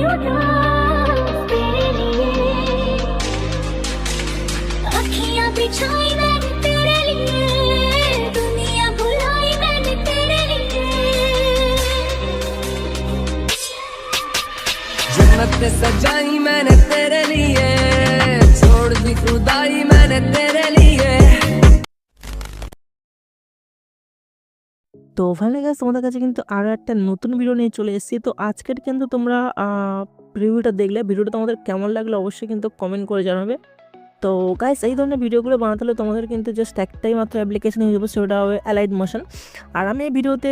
जन्नत सजाई मैंने तेरे लिए, छोड़ दी खुदाई मैंने तेरे लिए। তো ফাইনালি গাইস তোমাদের কাছে কিন্তু আরও একটা নতুন ভিডিও নিয়ে চলে এসেছি। তো আজকের কিন্তু তোমরা রিভিউটা দেখলে, ভিডিওটা তোমাদের কেমন লাগলো অবশ্যই কিন্তু কমেন্ট করে জানাবে। তো গাইস এই ধরনের ভিডিওগুলো বানাতে হলে তোমাদের কিন্তু জাস্ট একটাই মাত্র অ্যাপ্লিকেশন ইউজ হবে, সেটা হবে অ্যালাইট মোশন। আর আমি এই ভিডিওতে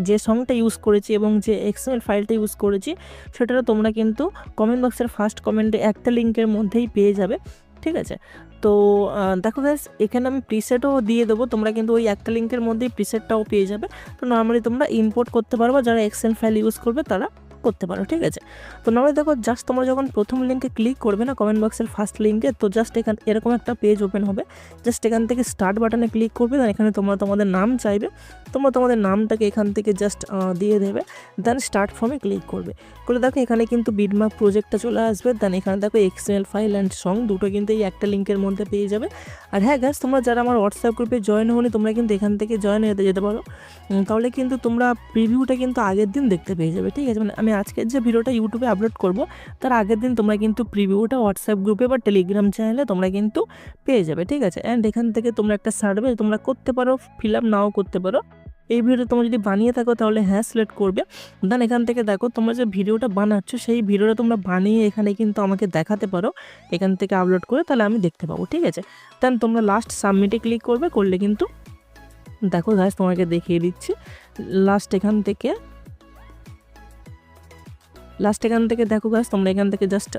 যে সংটা ইউজ করেছি এবং যে এক্সএমএল ফাইলটা ইউজ করেছি সেটা তোমরা কিন্তু কমেন্ট বক্সের ফার্স্ট কমেন্টে একটা লিঙ্কের মধ্যেই পেয়ে যাবে, ঠিক আছে। তো দেখো গাইস এখানে আমি প্রিসেটও দিয়ে দেবো, তোমরা কিন্তু ওই একটা লিঙ্কের মধ্যেই প্রিসেটটাও পেয়ে যাবে। তো নর্মালি তোমরা ইম্পোর্ট করতে পারবে, যারা এক্সএমএল ফাইল ইউজ করবে তারা করতে পারো, ঠিক আছে। তো নর্মালি দেখো জাস্ট তোমরা যখন প্রথম লিঙ্কে ক্লিক করবে না, কমেন্ট বক্সের ফার্স্ট লিঙ্কে, তো জাস্ট এখান এরকম একটা পেজ ওপেন হবে। জাস্ট এখান থেকে স্টার্ট বাটনে ক্লিক করবে, দেন এখানে তোমরা তোমাদের নাম চাইবে, তোমরা তোমাদের নামটাকে এখান থেকে জাস্ট দিয়ে দেবে, দেন স্টার্ট ফর্মে ক্লিক করবে। করে দেখো এখানে কিন্তু বিটম্যাপ প্রজেক্টটা চলে আসবে, দেন এখানে দেখো এক্সএমএল ফাইল অ্যান্ড সং দুটো কিন্তু এই একটা লিঙ্কের মধ্যে পেয়ে যাবে। আর হ্যাঁ গাইস, তোমরা যারা আমার হোয়াটসঅ্যাপ গ্রুপে জয়েন হওনি তোমরা কিন্তু এখান থেকে জয়েন হতে যেতে পারো, তাহলে কিন্তু তোমরা প্রিভিউটা কিন্তু আগের দিন দেখতে পেয়ে যাবে, ঠিক আছে। মানে আমি আজকের যে ভিডিওটা ইউটিউবে আপলোড করব তার আগের দিন তোমরা কিন্তু প্রিভিউটা হোয়াটসঅ্যাপ গ্রুপে বা টেলিগ্রাম চ্যানেলে তোমরা কিন্তু পেয়ে যাবে, ঠিক আছে। অ্যান্ড এখান থেকে তোমরা একটা সার্ভে তোমরা করতে পারো, ফিল আপ নাও করতে পারো। এই ভিডিওটা তোমরা যদি বানিয়ে থাকো তাহলে হ্যাঁ সিলেক্ট করবে, দেন এখান থেকে দেখো তোমরা যে ভিডিওটা বানাচ্ছ সেই ভিডিওটা তোমরা বানিয়ে এখানে কিন্তু আমাকে দেখাতে পারো, এখান থেকে আপলোড করে, তাহলে আমি দেখতে পাবো, ঠিক আছে। দেন তোমরা লাস্ট সাবমিটে ক্লিক করবে, করলে কিন্তু দেখো গাইস তোমাকে দেখিয়ে দিচ্ছি লাস্ট এখান থেকে দেখো গাইস তোমরা এখান থেকে জাস্ট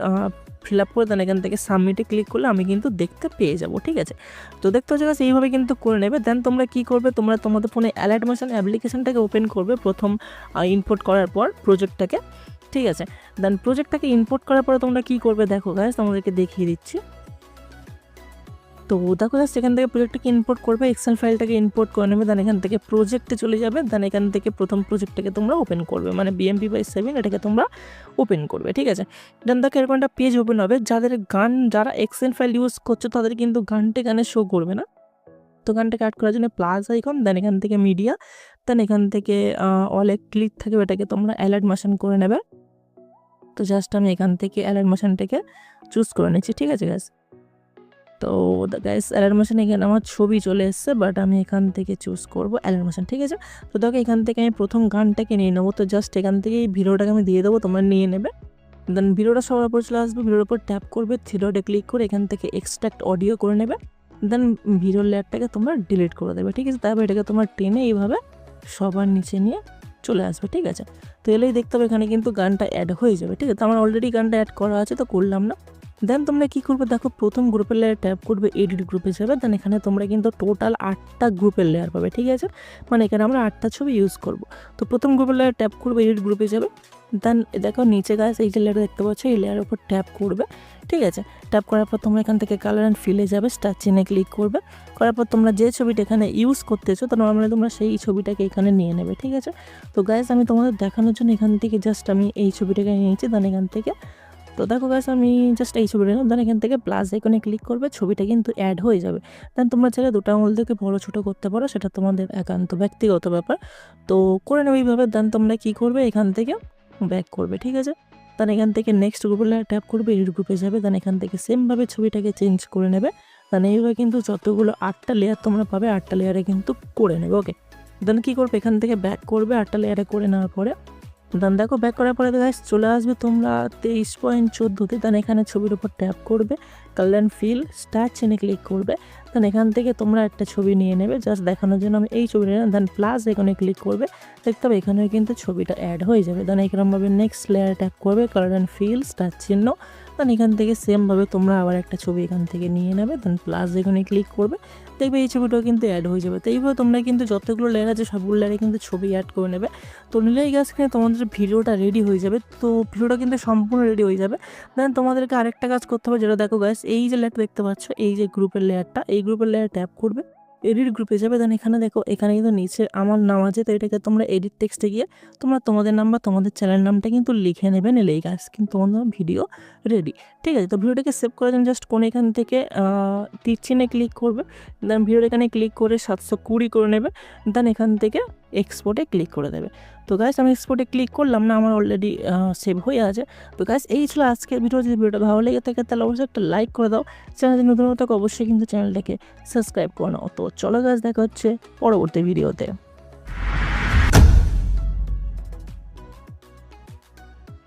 ফিল আপ করে দেন এখান থেকে সাবমিটে ক্লিক করলে আমি কিন্তু দেখতে পেয়ে যাব, ঠিক আছে। তো দেখতে হচ্ছে গাইস এইভাবে কিন্তু করে নেবে। দেন তোমরা কি করবে, তোমরা তোমাদের ফোনে অ্যালাইট মোশন অ্যাপ্লিকেশনটাকে ওপেন করবে প্রথম ইম্পোর্ট করার পর প্রজেক্টটাকে, ঠিক আছে। দেন প্রজেক্টটাকে ইম্পোর্ট করার পরে তোমরা কি করবে দেখো গাইস তোমাদেরকে দেখিয়ে দিচ্ছি। তো দেখো জাস্ট এখান থেকে প্রজেক্টটাকে ইম্পোর্ট করবে, এক্সেল ফাইলটাকে ইম্পোর্ট করে নেবে, দেন এখান থেকে প্রজেক্টে চলে যাবে, দেন এখান থেকে প্রথম প্রজেক্টটাকে তোমরা ওপেন করবে, মানে BMP/7 এটাকে তোমরা ওপেন করবে, ঠিক আছে। দেন দেখো এরকম একটা পেজ ওপেন হবে, যারা এক্সেল ফাইল ইউজ করছে তাদের কিন্তু গানটা এখানে শো করবে না। তো গানটাকে অ্যাড করার জন্য প্লাস আইকন, দেন এখান থেকে মিডিয়া, দেন এখান থেকে অলে ক্লিক থাকবে, এটাকে তোমরা অ্যালাইট মোশন করে নেবে। তো জাস্ট আমি এখান থেকে অ্যালাইট মোশনটাকে চুজ করে নিচ্ছি, ঠিক আছে গাইস। তো গাইস অ্যালাইট মোশন এখানে আমার ছবি চলে এসছে, বাট আমি এখান থেকে চুজ করবো অ্যালাইট মোশন, ঠিক আছে। তো দেখো এখান থেকে আমি প্রথম গানটাকে নিয়ে নেবো, তো জাস্ট এখান থেকে এই ভিডিওটাকে আমি দিয়ে দেবো, তোমরা নিয়ে নেবে। দেন ভিডিওটা সবার উপর চলে আসবে, ভিডিওর উপর ট্যাপ করবে, থ্রি ডটে ক্লিক করে এখান থেকে এক্সট্রাক্ট অডিও করে নেবে, দেন ভিডিওর লেয়ারটাকে তোমরা ডিলিট করে দেবে, ঠিক আছে। তারপর এটাকে তোমার টেনে এইভাবে সবার নিচে নিয়ে চলে আসবে, ঠিক আছে। তো এলেই দেখতে হবে এখানে কিন্তু গানটা অ্যাড হয়ে যাবে, ঠিক আছে। তো আমার অলরেডি গানটা অ্যাড করা আছে, তো করলাম না। দেন তোমরা কী করবে দেখো, প্রথম গ্রুপের লেয়ার ট্যাপ করবে, এডিট গ্রুপে যাবে, দেন এখানে তোমরা কিন্তু টোটাল 8টা গ্রুপের লেয়ার পাবে, ঠিক আছে। মানে এখানে আমরা 8টা ছবি ইউজ করব। তো প্রথম গ্রুপের লেয়ার ট্যাপ করবে, এডিট গ্রুপে যাবে, দেন দেখো নিচে গাছ এই যে লেয়ার দেখতে পাচ্ছ এই লেয়ারের উপর ট্যাপ করবে, ঠিক আছে। ট্যাপ করার পর তোমরা এখান থেকে কালার অ্যান্ড ফিলে যাবে, স্টার চিহ্নে ক্লিক করবে, করার পর তোমরা যে ছবিটা এখানে ইউজ করতেছো তো নর্মালি তোমরা সেই ছবিটাকে এখানে নিয়ে নেবে, ঠিক আছে। তো গাইস আমি তোমাদের দেখানোর জন্য এখান থেকে জাস্ট আমি এই ছবিটাকে নিয়েছি, দেন এখান থেকে তো দেখো গাইস আমি জাস্ট এই ছবিটা নিলাম, দেন এখান থেকে প্লাস আইকনে ক্লিক করবে, ছবিটা কিন্তু অ্যাড হয়ে যাবে। দেন তোমরা চাইলে দুটো আঙুল থেকে বড় ছোটো করতে পারো, সেটা তোমাদের একান্ত ব্যক্তিগত ব্যাপার, তো করে নেবে এইভাবে। দেন তোমরা কী করবে এখান থেকে ব্যাক করবে, ঠিক আছে। দেন এখান থেকে নেক্সট গ্রুপে ট্যাপ করবে, এডিট গ্রুপে যাবে, দেন এখান থেকে সেমভাবে ছবিটাকে চেঞ্জ করে নেবে। দেন এইভাবে কিন্তু যতগুলো 8টা লেয়ার তোমরা পাবে 8টা লেয়ারে কিন্তু করে নেবে, ওকে। দেন কী করবে এখান থেকে ব্যাক করবে 8টা লেয়ারে করে নেওয়ার পরে, দেন দেখো ব্যাক করার পরে গাইস চলে আসবে তোমরা 23.14-তে, দেন এখানে ছবির উপর ট্যাপ করবে, কালার অ্যান্ড ফিল স্টার চিহ্নে ক্লিক করবে, দেন এখান থেকে তোমরা একটা ছবি নিয়ে নেবে, জাস্ট দেখানোর জন্য আমি এই ছবিটা নিলাম, দেন প্লাস এখানে ক্লিক করবে, দেখতে হবে এখানেও কিন্তু ছবিটা অ্যাড হয়ে যাবে। দেন এরকমভাবে নেক্সট লেয়ারে ট্যাপ করবে, কালার অ্যান্ড ফিল স্টার চিহ্ন, দেন এখান থেকে সেমভাবে তোমরা আবার একটা ছবি এখান থেকে নিয়ে নেবে, দেন প্লাস এখানে ক্লিক করবে, দেখবে এই ছবিটাও কিন্তু অ্যাড হয়ে যাবে। তো এইভাবে তোমরা কিন্তু যতগুলো লেয়ার আছে সবগুলো লেয়ারে কিন্তু ছবি অ্যাড করে নেবে। তো নিলেই গাছ কিনে তোমাদের ভিডিওটা রেডি হয়ে যাবে, তো ভিডিওটা কিন্তু সম্পূর্ণ রেডি হয়ে যাবে। দেন তোমাদেরকে আরেকটা কাজ করতে হবে, যেটা দেখো গাছ এই যে লেয়ারটা দেখতে পাচ্ছ, এই যে গ্রুপের লেয়ারটা, এই গ্রুপের লেয়ার ট্যাপ করবে, এডিট গ্রুপে যাবে, দেন এখানে দেখো এখানে কিন্তু নিচে আমার নাম আছে, তো এটাকে তোমরা এডিট টেক্সটে গিয়ে তোমরা তোমাদের নাম বা তোমাদের চ্যানেল নামটা কিন্তু লিখে নেবে, নিলেই গাইস কিন্তু তোমাদের ভিডিও রেডি। ঠিক আছে, তো ভিডিওটাকে সেভ করার জন্য জাস্ট কোন এখান থেকে তীর চিহ্নে ক্লিক করবে, দেন ভিডিওর এখানে ক্লিক করে 720 করে নেবে, দেন এখান থেকে এক্সপোর্টে ক্লিক করে দেবে। তো গাইস আমি এক্সপোর্টে ক্লিক করলাম না, আমার অলরেডি সেভ হয়ে আছে। তো গাইস এই ছিল আজকের ভিডিও। যদি ভিডিওটা ভালো লেগে থাকে তাহলে অবশ্যই একটা লাইক করে দাও, চ্যানেলে নতুন হলে অবশ্যই কিন্তু চ্যানেলটাকে সাবস্ক্রাইব করে নাও। তো চলো গাইস, দেখা হচ্ছে পরবর্তী ভিডিওতে।